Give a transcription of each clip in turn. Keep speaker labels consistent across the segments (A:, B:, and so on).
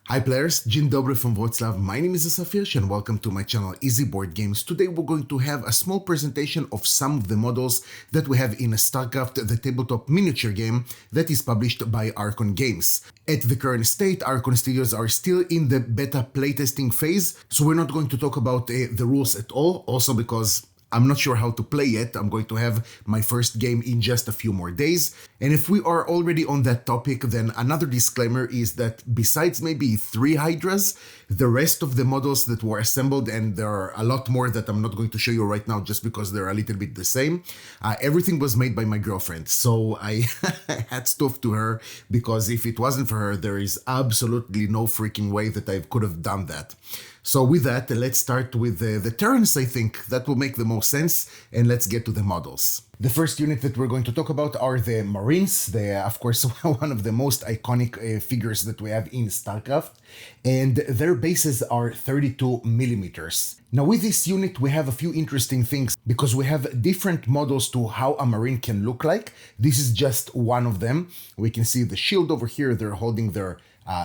A: Hi players, Dzień dobry from Wrocław. My name is Asaf and welcome to my channel Easy Board Games. Today we're going to have a small presentation of some of the models that we have in Starcraft, the tabletop miniature game that is published by Archon Games. At the current state, Archon Studios are still in the beta playtesting phase, so we're not going to talk about the rules at all, also because I'm not sure how to play yet. I'm going to have my first game in just a few more days. And if we are already on that topic, then another disclaimer is that besides maybe 3 Hydras, the rest of the models that were assembled, and there are a lot more that I'm not going to show you right now just because they're a little bit the same, everything was made by my girlfriend. So I hats off to her, because if it wasn't for her, there is absolutely no freaking way that I could have done that. So with that, let's start with the Terrans. I think that will make the most sense, and let's get to the models. The first unit that we're going to talk about are the Marines. They are, of course, one of the most iconic figures that we have in StarCraft, and their bases are 32 millimeters. Now with this unit, we have a few interesting things because we have different models to how a Marine can look like. This is just one of them. We can see the shield over here. They're holding their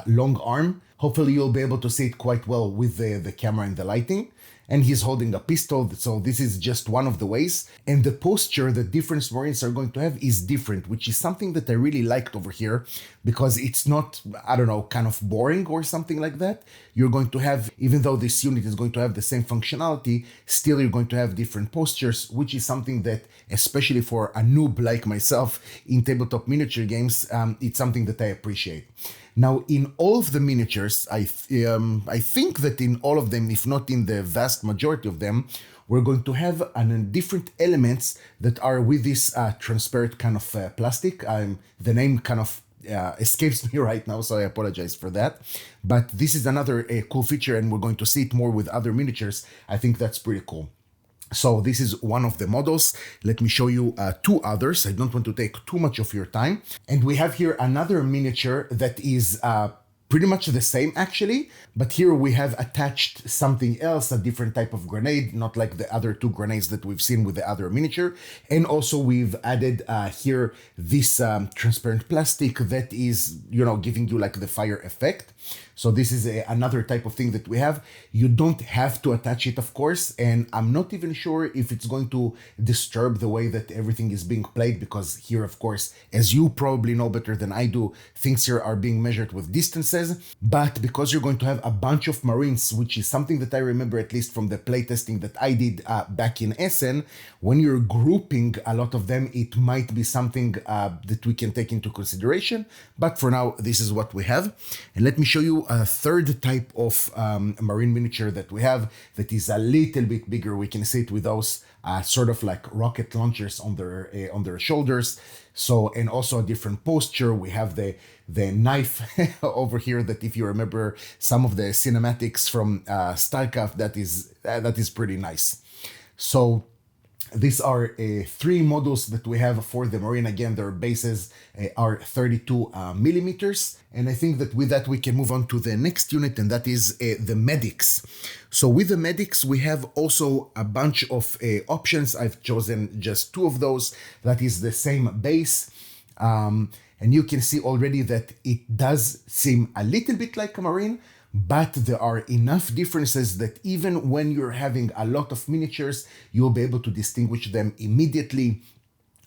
A: long arm. Hopefully you'll be able to see it quite well with the camera and the lighting. And he's holding a pistol, so this is just one of the ways. And the posture that different Marines are going to have is different, which is something that I really liked over here, because it's not, I don't know, kind of boring or something like that. You're going to have, even though this unit is going to have the same functionality, still you're going to have different postures, which is something that, especially for a noob like myself in tabletop miniature games, it's something that I appreciate. Now, in all of the miniatures, I think that in all of them, if not in the vast majority of them, we're going to have different elements that are with this transparent kind of plastic. The name kind of escapes me right now, so I apologize for that. But this is another cool feature, and we're going to see it more with other miniatures. I think that's pretty cool. So this is one of the models. Let me show you 2 others. I don't want to take too much of your time. And we have here another miniature that is pretty much the same actually, but here we have attached something else, a different type of grenade, not like the other 2 grenades that we've seen with the other miniature. And also we've added here this transparent plastic that is, giving you like the fire effect. So this is another type of thing that we have. You don't have to attach it, of course, and I'm not even sure if it's going to disturb the way that everything is being played, because here, of course, as you probably know better than I do, things here are being measured with distances. But because you're going to have a bunch of Marines, which is something that I remember at least from the playtesting that I did back in Essen, when you're grouping a lot of them, it might be something that we can take into consideration. But for now, this is what we have. And let me show you a third type of Marine miniature that we have that is a little bit bigger. We can see it with those sort of like rocket launchers on their shoulders. So, and also a different posture. We have the knife over here that, if you remember some of the cinematics from StarCraft, that is pretty nice. So these are 3 models that we have for the Marine. Again, their bases are 32 millimeters. And I think that with that, we can move on to the next unit, and that is the Medics. So with the Medics, we have also a bunch of options. I've chosen just 2 of those. That is the same base. And you can see already that it does seem a little bit like a Marine, but there are enough differences that even when you're having a lot of miniatures, you'll be able to distinguish them immediately.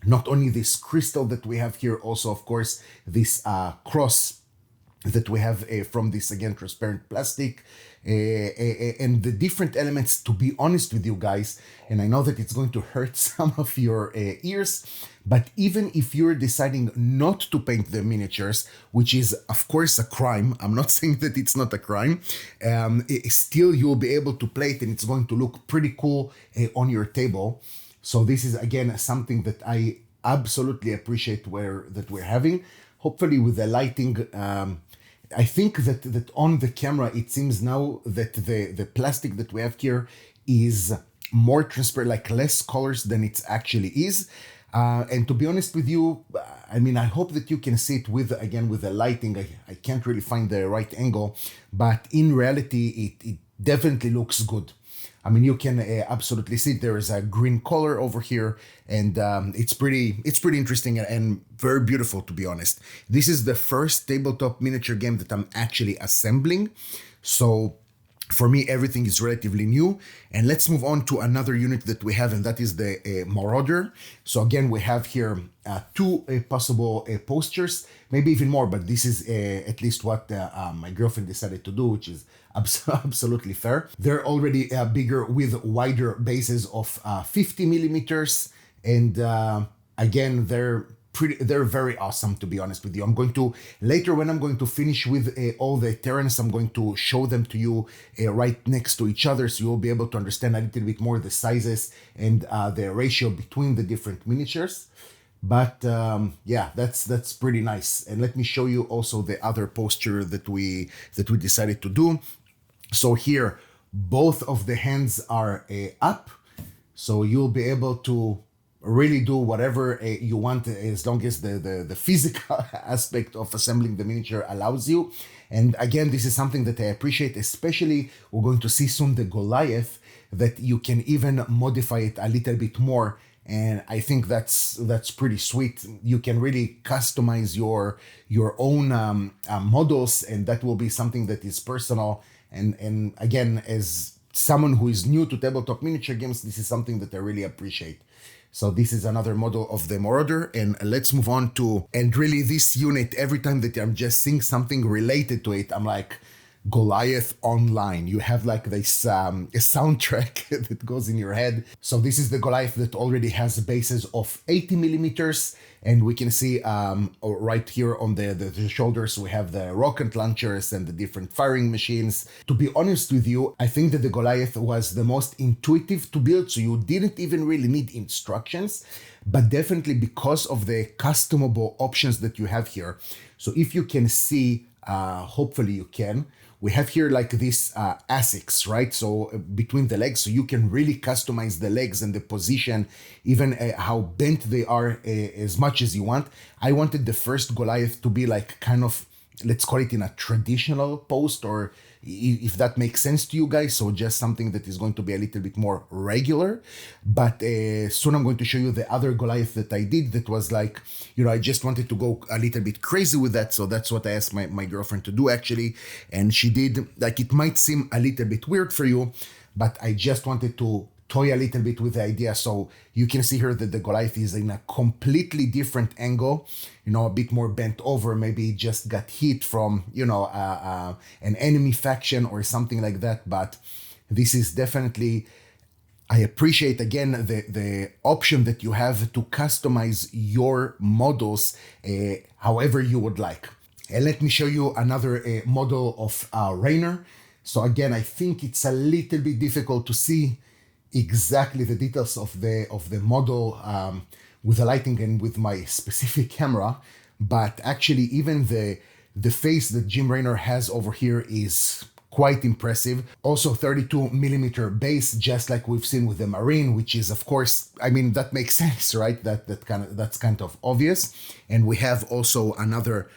A: Not only this crystal that we have here, also, of course, this cross that we have from this, again, transparent plastic, and the different elements. To be honest with you guys, and I know that it's going to hurt some of your ears, but even if you're deciding not to paint the miniatures, which is of course a crime, I'm not saying that it's not a crime, still you'll be able to play it, and it's going to look pretty cool on your table. So this is, again, something that I absolutely appreciate that we're having. Hopefully with the lighting, I think that on the camera, it seems now that the plastic that we have here is more transparent, like less colors than it actually is. And to be honest with you, I mean, I hope that you can see it with the lighting. I can't really find the right angle, but in reality, it definitely looks good. I mean, you can absolutely see there is a green color over here, and it's pretty interesting and very beautiful, to be honest. This is the first tabletop miniature game that I'm actually assembling, so for me, everything is relatively new. And let's move on to another unit that we have, and that is the Marauder. So again, we have here two possible postures, maybe even more, but this is at least what my girlfriend decided to do, which is absolutely fair. They're already bigger with wider bases of 50 millimeters. And again, they're very awesome, to be honest with you. I'm going to, later when I'm going to finish with all the Terrans, I'm going to show them to you right next to each other, so you'll be able to understand a little bit more the sizes and the ratio between the different miniatures. But yeah, that's pretty nice. And let me show you also the other posture that we decided to do. So here, both of the hands are up, so you'll be able to really do whatever you want, as long as the physical aspect of assembling the miniature allows you. And again, this is something that I appreciate, especially we're going to see soon the Goliath, that you can even modify it a little bit more. And I think that's pretty sweet. You can really customize your own models, and that will be something that is personal. And again, as someone who is new to tabletop miniature games, this is something that I really appreciate. So this is another model of the Marauder, and let's move on to, and really this unit, every time that I'm just seeing something related to it, I'm like, Goliath Online. You have like this a soundtrack that goes in your head. So this is the Goliath that already has bases of 80 millimeters, and we can see right here on the shoulders we have the rocket launchers and the different firing machines. To be honest with you, I think that the Goliath was the most intuitive to build, so you didn't even really need instructions, but definitely because of the customable options that you have here. So if you can see, hopefully you can, we have here like this ASICs, right? So between the legs, so you can really customize the legs and the position, even how bent they are, as much as you want. I wanted the first Goliath to be like kind of, let's call it in a traditional post, or if that makes sense to you guys. So just something that is going to be a little bit more regular. But soon I'm going to show you the other Goliath that I did that was like, I just wanted to go a little bit crazy with that. So that's what I asked my girlfriend to do actually. And she did. Like, it might seem a little bit weird for you, but I just wanted to toy a little bit with the idea. So you can see here that the Goliath is in a completely different angle, a bit more bent over, maybe just got hit from, an enemy faction or something like that. But this is definitely, I appreciate again the option that you have to customize your models however you would like. And let me show you another model of Raynor. So again, I think it's a little bit difficult to see exactly the details of the model with the lighting and with my specific camera, but actually even the face that Jim Raynor has over here is quite impressive. Also 32 millimeter base, just like we've seen with the Marine, which is, of course, I mean, that makes sense, right? That's kind of obvious. And we have also another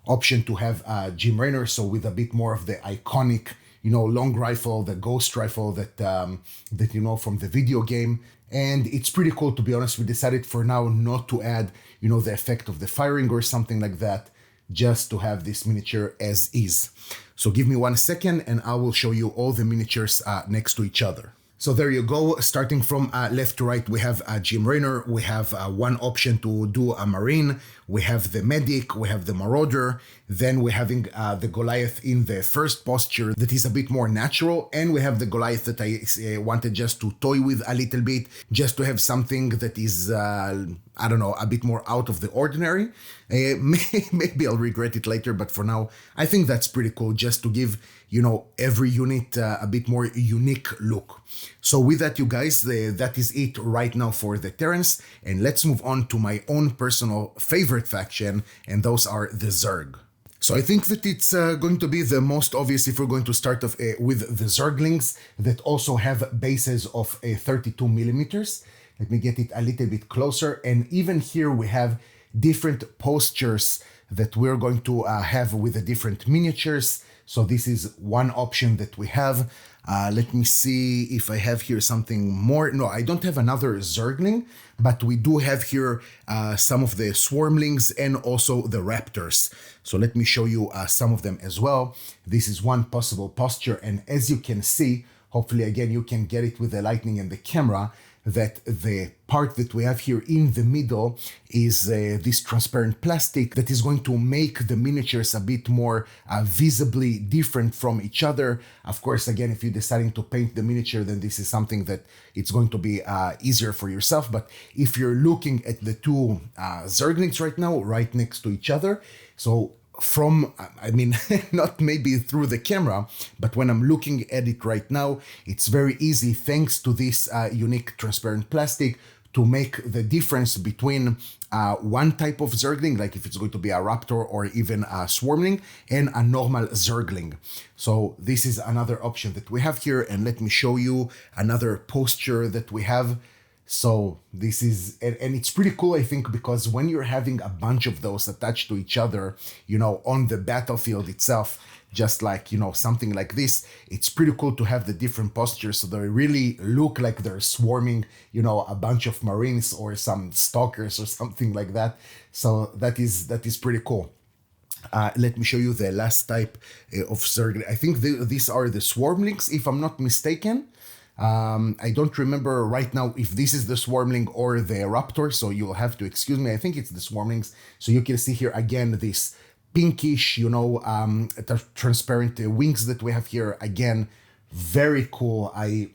A: option to have Jim Raynor, so with a bit more of the iconic, long rifle, the ghost rifle that from the video game. And it's pretty cool, to be honest. We decided for now not to add, the effect of the firing or something like that, just to have this miniature as is. So give me 1 second and I will show you all the miniatures next to each other. So there you go. Starting from left to right, we have Jim Raynor. We have one option to do a Marine. We have the Medic. We have the Marauder. Then we're having the Goliath in the first posture that is a bit more natural. And we have the Goliath that I wanted just to toy with a little bit, just to have something that is, I don't know, a bit more out of the ordinary. Maybe I'll regret it later, but for now, I think that's pretty cool, just to give, every unit a bit more unique look. So with that, you guys, that is it right now for the Terrans. And let's move on to my own personal favorite faction, and those are the Zerg. So I think that it's going to be the most obvious if we're going to start off with the Zerglings that also have bases of 32 millimeters. Let me get it a little bit closer. And even here we have different postures that we're going to have with the different miniatures. So this is one option that we have. Let me see if I have here something more. No, I don't have another Zergling, but we do have here some of the Swarmlings and also the Raptors. So let me show you some of them as well. This is one possible posture, and as you can see, hopefully again you can get it with the lighting and the camera, that the part that we have here in the middle is this transparent plastic that is going to make the miniatures a bit more visibly different from each other. Of course, again, if you're deciding to paint the miniature, then this is something that it's going to be easier for yourself. But if you're looking at the two Zerglings right now, right next to each other, so from, I mean, not maybe through the camera, but when I'm looking at it right now, it's very easy, thanks to this unique transparent plastic, to make the difference between one type of Zergling, like if it's going to be a Raptor or even a Swarmling, and a normal Zergling. So this is another option that we have here, and let me show you another posture that we have. So this is, and it's pretty cool, I think, because when you're having a bunch of those attached to each other, you know, on the battlefield itself, just like, you know, something like this, it's pretty cool to have the different postures so they really look like they're swarming, you know, a bunch of Marines or some Stalkers or something like that. So that is pretty cool. Let me show you the last type of Zerg. I think these are the Swarmlings, if I'm not mistaken. I don't remember right now if this is the Swarmling or the Raptor, so you'll have to excuse me. I think it's the Swarmlings. So you can see here again this pinkish, you know, transparent wings that we have here. Again, very cool. I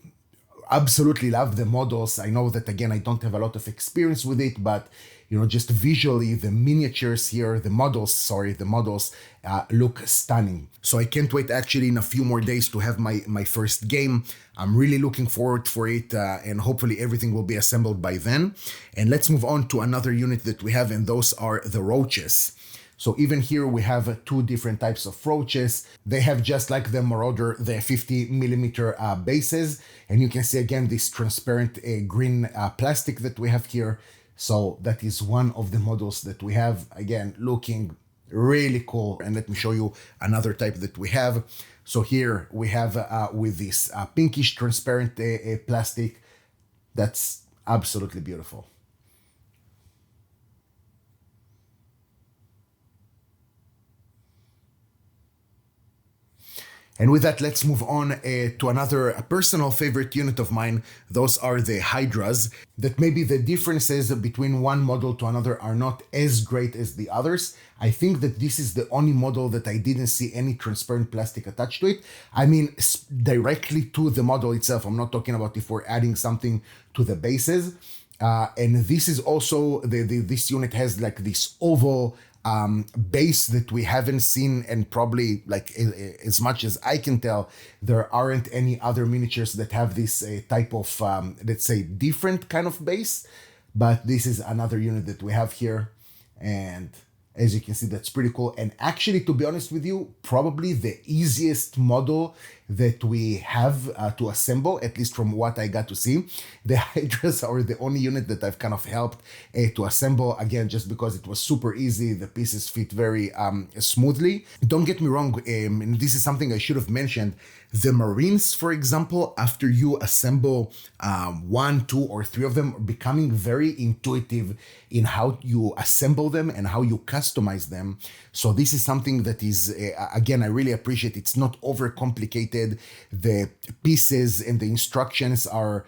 A: absolutely love the models. I know that, again, I don't have a lot of experience with it, but you know, just visually, the miniatures here, the models look stunning. So I can't wait actually in a few more days to have my first game. I'm really looking forward for it, and hopefully everything will be assembled by then. And let's move on to another unit that we have, and those are the Roaches. So even here we have two different types of Roaches. They have, just like the Marauder, the 50mm bases. And you can see again this transparent green plastic that we have here. So that is one of the models that we have, again, looking really cool. And let me show you another type that we have. So here we have with this pinkish transparent plastic. That's absolutely beautiful. And with that, let's move on to another personal favorite unit of mine. Those are the Hydras. That maybe the differences between one model to another are not as great as the others. I think that this is the only model that I didn't see any transparent plastic attached to it. I mean, directly to the model itself. I'm not talking about if we're adding something to the bases. And this is also, this unit has like this oval base that we haven't seen, and probably, like, as much as I can tell, there aren't any other miniatures that have this type of, let's say, different kind of base. But this is another unit that we have here, and as you can see, that's pretty cool. And actually, to be honest with you, probably the easiest model that we have to assemble, at least from what I got to see. The Hydras are the only unit that I've kind of helped to assemble, again, just because it was super easy. The pieces fit very smoothly. Don't get me wrong, and this is something I should have mentioned. The Marines, for example, after you assemble 1, 2, or 3 of them, are becoming very intuitive in how you assemble them and how you customize them. So this is something that is, again, I really appreciate. It's not overcomplicated. The pieces and the instructions are,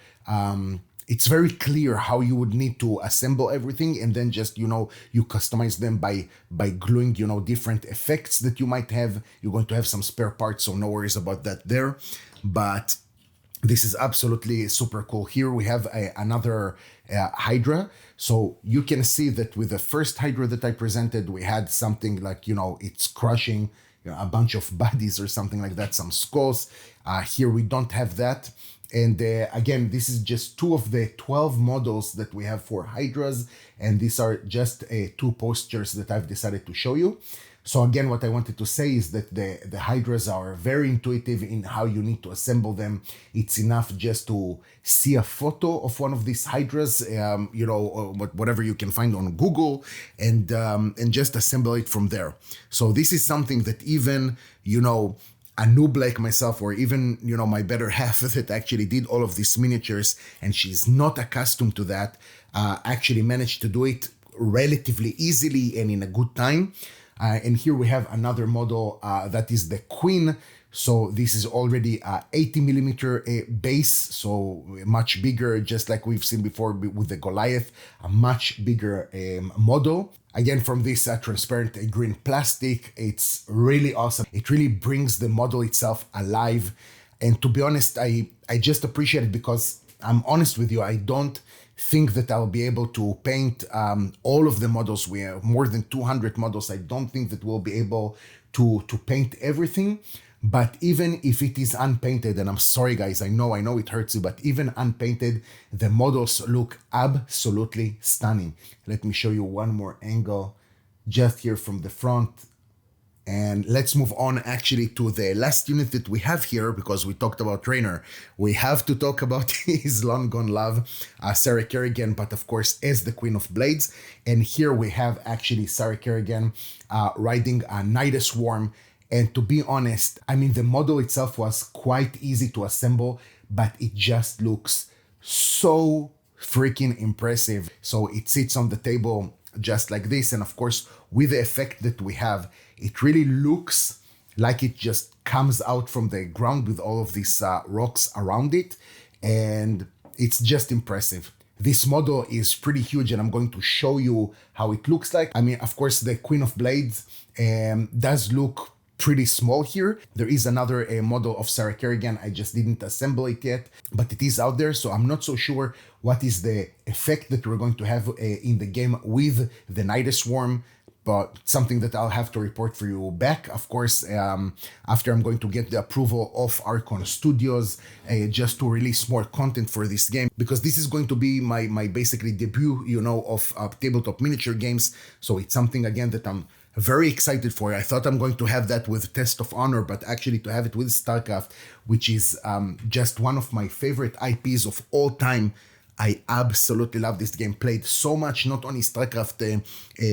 A: it's very clear how you would need to assemble everything, and then just, you know, you customize them by gluing, you know, different effects that you might have. You're going to have some spare parts, so no worries about that there. But this is absolutely super cool. Here we have another Hydra. So you can see that with the first Hydra that I presented, we had something like, you know, it's crushing, you know, a bunch of bodies or something like that, some skulls. Here we don't have that. And again, this is just 2 of the 12 models that we have for Hydras. And these are just 2 postures that I've decided to show you. So again, what I wanted to say is that the Hydras are very intuitive in how you need to assemble them. It's enough just to see a photo of one of these Hydras, you know, whatever you can find on Google, and just assemble it from there. So this is something that even, you know, a noob like myself, or even, my better half that actually did all of these miniatures, and she's not accustomed to that, actually managed to do it relatively easily and in a good time. And here we have another model that is the Queen. So this is already a 80 millimeter base, so much bigger, just like we've seen before with the Goliath, a much bigger model. Again, from this transparent green plastic, it's really awesome. It really brings the model itself alive. And to be honest, I just appreciate it, because I'm honest with you, I don't think that I'll be able to paint all of the models. We have more than 200 models. I don't think that we'll be able to paint everything. But even if it is unpainted, and I'm sorry guys, I know it hurts you, but even unpainted, the models look absolutely stunning. Let me show you one more angle just here from the front. And let's move on actually to the last unit that we have here, because we talked about Raynor. We have to talk about his long gone love, Sarah Kerrigan, but of course as the Queen of Blades. And here we have actually Sarah Kerrigan riding a Night Swarm. And to be honest, I mean, the model itself was quite easy to assemble, but it just looks so freaking impressive. So it sits on the table just like this. And of course, with the effect that we have, it really looks like it just comes out from the ground with all of these rocks around it. And it's just impressive. This model is pretty huge, and I'm going to show you how it looks like. I mean, of course, the Queen of Blades does look pretty small here. There is another model of Sarah Kerrigan. I just didn't assemble it yet, but it is out there. So I'm not so sure what is the effect that we're going to have in the game with the Night Swarm, but something that I'll have to report for you back, of course, after I'm going to get the approval of Archon Studios, just to release more content for this game, because this is going to be my basically debut, of tabletop miniature games. So it's something, again, that I'm very excited for. I thought I'm going to have that with Test of Honor, but actually to have it with StarCraft, which is just one of my favorite IPs of all time. I absolutely love this game. Played so much, not only StarCraft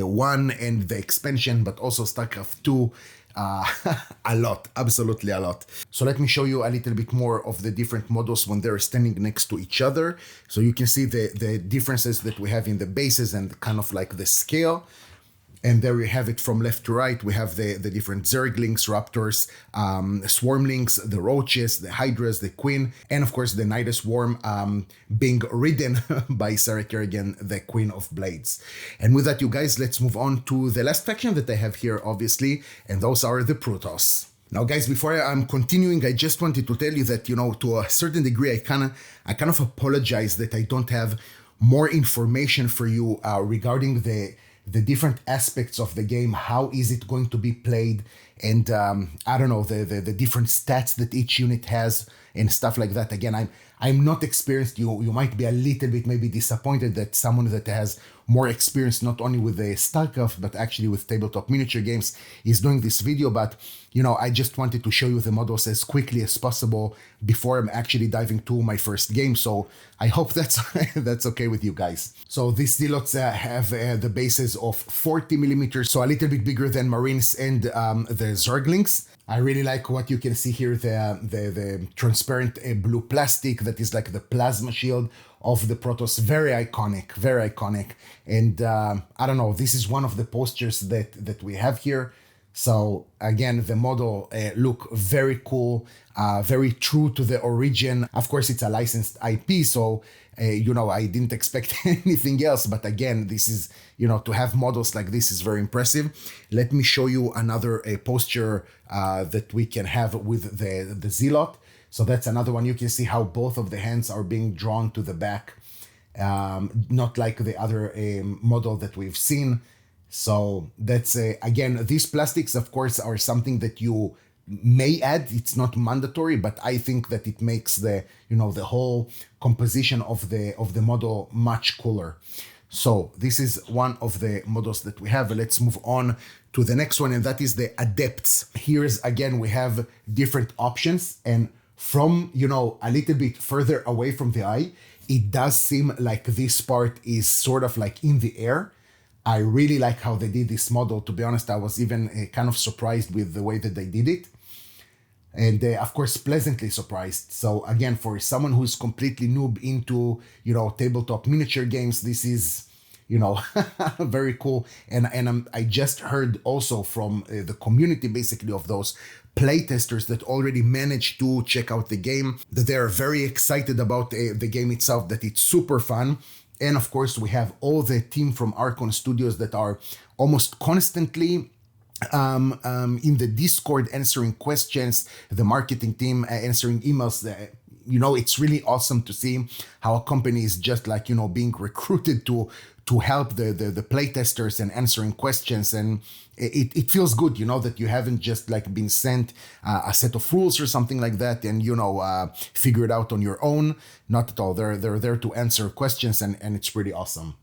A: 1 and the expansion, but also StarCraft 2. A lot, absolutely a lot. So let me show you a little bit more of the different models when they're standing next to each other. So you can see the differences that we have in the bases and kind of like the scale. And there we have it from left to right. We have the different Zerglings, Raptors, Swarmlings, the Roaches, the Hydras, the Queen, and of course the Night Swarm being ridden by Sarah Kerrigan, the Queen of Blades. And with that, you guys, let's move on to the last faction that I have here, obviously, and those are the Protoss. Now, guys, before I'm continuing, I just wanted to tell you that, to a certain degree, I kind of apologize that I don't have more information for you regarding the different aspects of the game. How is it going to be played? And I don't know, the different stats that each unit has and stuff like that. Again, I'm not experienced. You might be a little bit maybe disappointed that someone that has more experience, not only with the StarCraft, but actually with tabletop miniature games, is doing this video. But, I just wanted to show you the models as quickly as possible before I'm actually diving to my first game. So I hope that's that's okay with you guys. So these Zealots have the bases of 40 millimeters, so a little bit bigger than Marines and the Zerglings. I really like what you can see here, the transparent blue plastic that is like the plasma shield of the Protoss. Very iconic, very iconic. And I don't know, this is one of the posters that we have here. So again, the model look very cool, very true to the origin. Of course, it's a licensed IP, so I didn't expect anything else. But again, this is, to have models like this is very impressive. Let me show you another poster that we can have with the Zealot. So that's another one. You can see how both of the hands are being drawn to the back, not like the other model that we've seen. So that's, again, these plastics, of course, are something that you may add. It's not mandatory, but I think that it makes the whole composition of the model much cooler. So this is one of the models that we have. Let's move on to the next one, and that is the Adepts. Here's, again, we have different options, and from, a little bit further away from the eye, it does seem like this part is sort of like in the air. I really like how they did this model. To be honest, I was even kind of surprised with the way that they did it. and of course pleasantly surprised. So again, for someone who's completely noob into, tabletop miniature games, this is, very cool. And I just heard also from the community basically of those playtesters that already managed to check out the game, that they're very excited about the game itself, that it's super fun. And of course, we have all the team from Archon Studios that are almost constantly in the Discord answering questions, the marketing team answering emails. It's really awesome to see how a company is just like, being recruited to help the playtesters and answering questions. And it feels good, that you haven't just like been sent a set of rules or something like that and, figure it out on your own. Not at all. They're there to answer questions, and it's pretty awesome.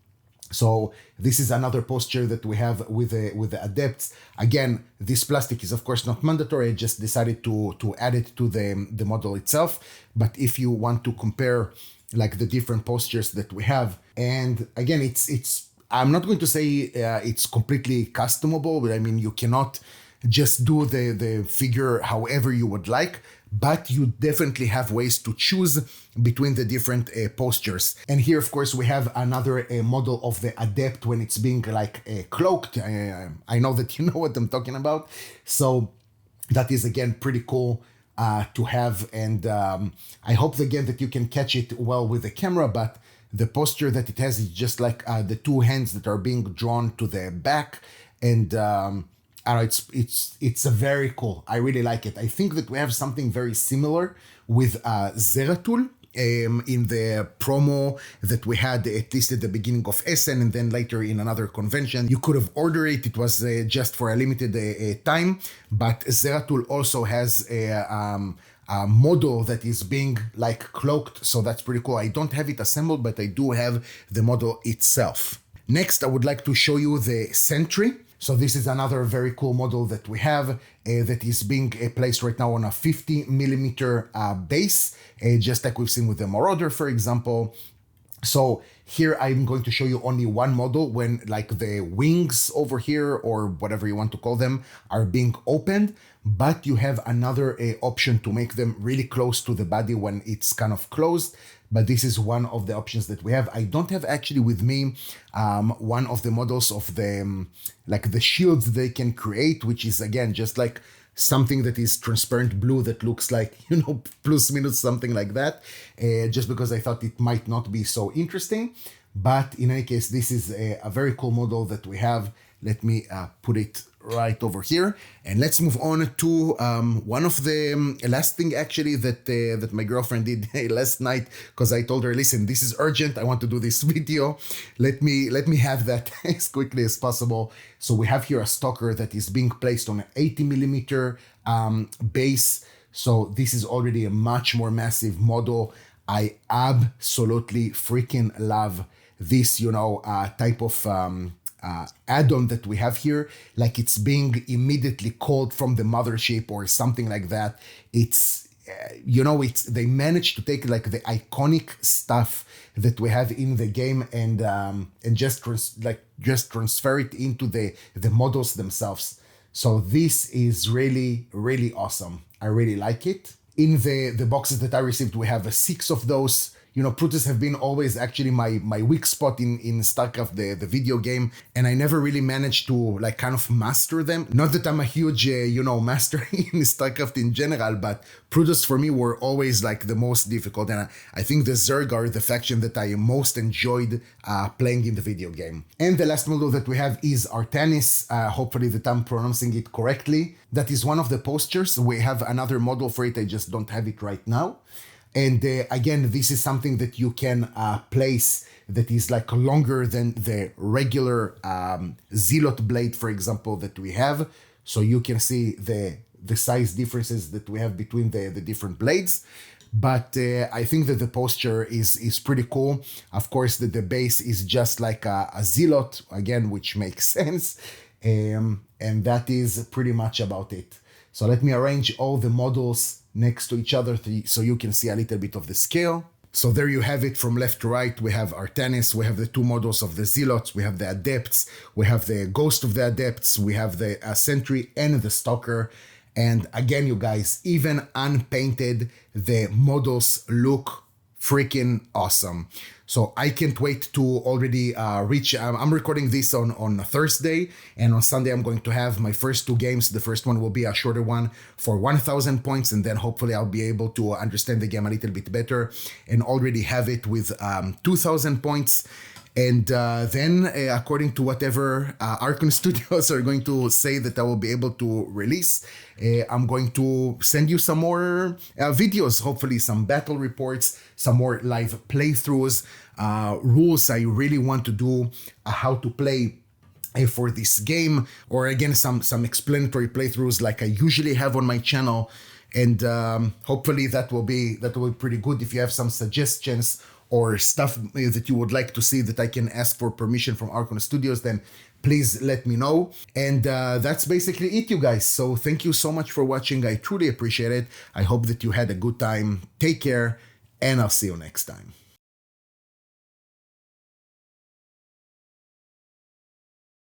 A: So this is another posture that we have with the Adepts. Again, this plastic is of course not mandatory. I just decided to add it to the model itself. But if you want to compare like the different postures that we have, and again, it's I'm not going to say it's completely customable, but I mean, you cannot just do the figure however you would like, but you definitely have ways to choose between the different postures. And here, of course, we have another model of the Adept when it's being like cloaked. I know that you know what I'm talking about. So that is, again, pretty cool to have. And I hope, again, that you can catch it well with the camera, but the posture that it has is just like the two hands that are being drawn to the back. And it's a very cool. I really like it. I think that we have something very similar with Zeratul in the promo that we had, at least at the beginning of Essen, and then later in another convention. You could have ordered it. It was just for a limited time. But Zeratul also has a model that is being like cloaked. So that's pretty cool. I don't have it assembled, but I do have the model itself. Next, I would like to show you the Sentry. So this is another very cool model that we have that is being placed right now on a 50 millimeter base, just like we've seen with the Marauder, for example. So here I'm going to show you only one model when like the wings over here, or whatever you want to call them, are being opened, but you have another option to make them really close to the body when it's kind of closed. But this is one of the options that we have. I don't have actually with me one of the models of the like the shields they can create, which is again just like something that is transparent blue that looks like, plus minus something like that, just because I thought it might not be so interesting. But in any case, this is a very cool model that we have. Let me put it right over here, and let's move on to one of the last thing actually that my girlfriend did last night, because I told her, listen, this is urgent, I want to do this video, let me have that as quickly as possible. So we have here a Stalker that is being placed on an 80 millimeter base. So this is already a much more massive model. I absolutely freaking love this type of add-on that we have here. Like, it's being immediately called from the mothership or something like that. It's they managed to take like the iconic stuff that we have in the game and just transfer it into the models themselves. So this is really, really awesome. I really like it. In the boxes that I received, we have 6 of those. Protoss have been always actually my weak spot in Starcraft, the video game, and I never really managed to like kind of master them. Not that I'm a huge, master in Starcraft in general, but Protoss for me were always like the most difficult, and I think the Zerg are the faction that I most enjoyed playing in the video game. And the last model that we have is Artanis, hopefully that I'm pronouncing it correctly. That is one of the postures. We have another model for it, I just don't have it right now. And again, this is something that you can place that is like longer than the regular Zealot blade, for example, that we have. So you can see the size differences that we have between the different blades. But I think that the posture is pretty cool. Of course, the base is just like a Zealot, again, which makes sense. And that is pretty much about it. So let me arrange all the models next to each other so you can see a little bit of the scale. So there you have it from left to right. We have Artanis, we have the 2 models of the Zealots, we have the Adepts, we have the Ghost of the Adepts, we have the Sentry and the Stalker. And again, you guys, even unpainted, the models look freaking awesome. So I can't wait to already reach. I'm recording this on Thursday, and on Sunday I'm going to have my first two games. The first one will be a shorter one for 1,000 points, and then hopefully I'll be able to understand the game a little bit better and already have it with 2,000 points. And then, according to whatever Archon Studios are going to say that I will be able to release, I'm going to send you some more videos, hopefully some battle reports, some more live playthroughs, rules I really want to do, how to play for this game, or again, some explanatory playthroughs like I usually have on my channel. And hopefully that will be pretty good. If you have some suggestions or stuff that you would like to see that I can ask for permission from Archon Studios, then please let me know. And that's basically it, you guys. So thank you so much for watching. I truly appreciate it. I hope that you had a good time. Take care, and I'll see you next time.